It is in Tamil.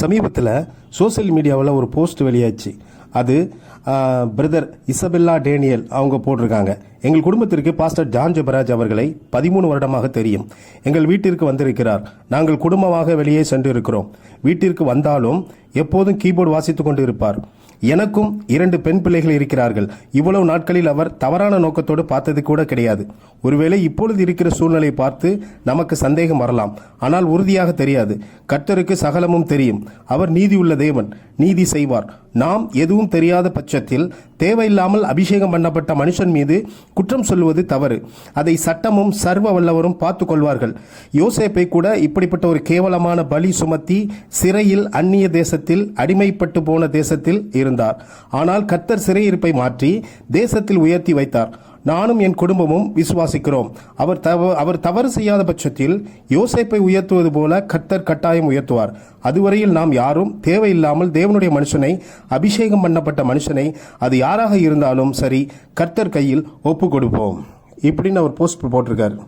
சமீபத்தில் சோசியல் மீடியாவில் ஒரு போஸ்ட் வெளியாச்சு. அது பிரதர் இசபெல்லா டேனியல் அவங்க போட்டிருக்காங்க. எங்கள் குடும்பத்திற்கு பாஸ்டர் ஜான் ஜெபராஜ் அவர்களை 13 வருடமாக தெரியும். எங்கள் வீட்டிற்கு வந்திருக்கிறார். நாங்கள் குடும்பமாக வெளியே சென்று இருக்கிறோம். வீட்டிற்கு வந்தாலும் எப்போதும் கீபோர்டு வாசித்துக் கொண்டு இருப்பார். எனக்கும் 2 பெண் பிள்ளைகள் இருக்கிறார்கள். இவ்வளவு நாட்களில் அவர் தவறான நோக்கத்தோடு பார்த்தது கூட கிடையாது. ஒருவேளை இப்பொழுது இருக்கிற சூழ்நிலை பார்த்து நமக்கு சந்தேகம் வரலாம். ஆனால் உறுதியாக தெரியாது. கர்த்தருக்கு சகலமும் தெரியும். அவர் நீதியுள்ள தேவன், நீதி செய்வார். நாம் எதுவும் தெரியாத பட்சத்தில் தேவையில்லாமல் அபிஷேகம் பண்ணப்பட்ட மனுஷன் மீது குற்றம் சொல்வது தவறு. அதை சட்டமும் சர்வ வல்லவரும் பார்த்து கொள்வார்கள். யோசேப்பை கூட இப்படிப்பட்ட ஒரு கேவலமான பலி சுமத்தி சிறையில் அந்நிய தேசத்தில் அடிமைப்பட்டு போன தேசத்தில் இருந்தார். ஆனால் கர்த்தர் சிறையிருப்பை மாற்றி தேசத்தில் உயர்த்தி வைத்தார். நானும் என் குடும்பமும் விசுவாசிக்கிறோம். அவர் தவறு செய்யாத பட்சத்தில் யோசேப்பை உயர்த்துவது போல கர்த்தர் கட்டாயம் உயர்த்துவார். அதுவரையில் நாம் யாரும் தேவையில்லாமல் தேவனுடைய மனுஷனை, அபிஷேகம் பண்ணப்பட்ட மனுஷனை, அது யாராக இருந்தாலும் சரி, கர்த்தர் கையில் ஒப்பு கொடுப்போம் இப்படின்னு அவர் போஸ்ட் போட்டிருக்காரு.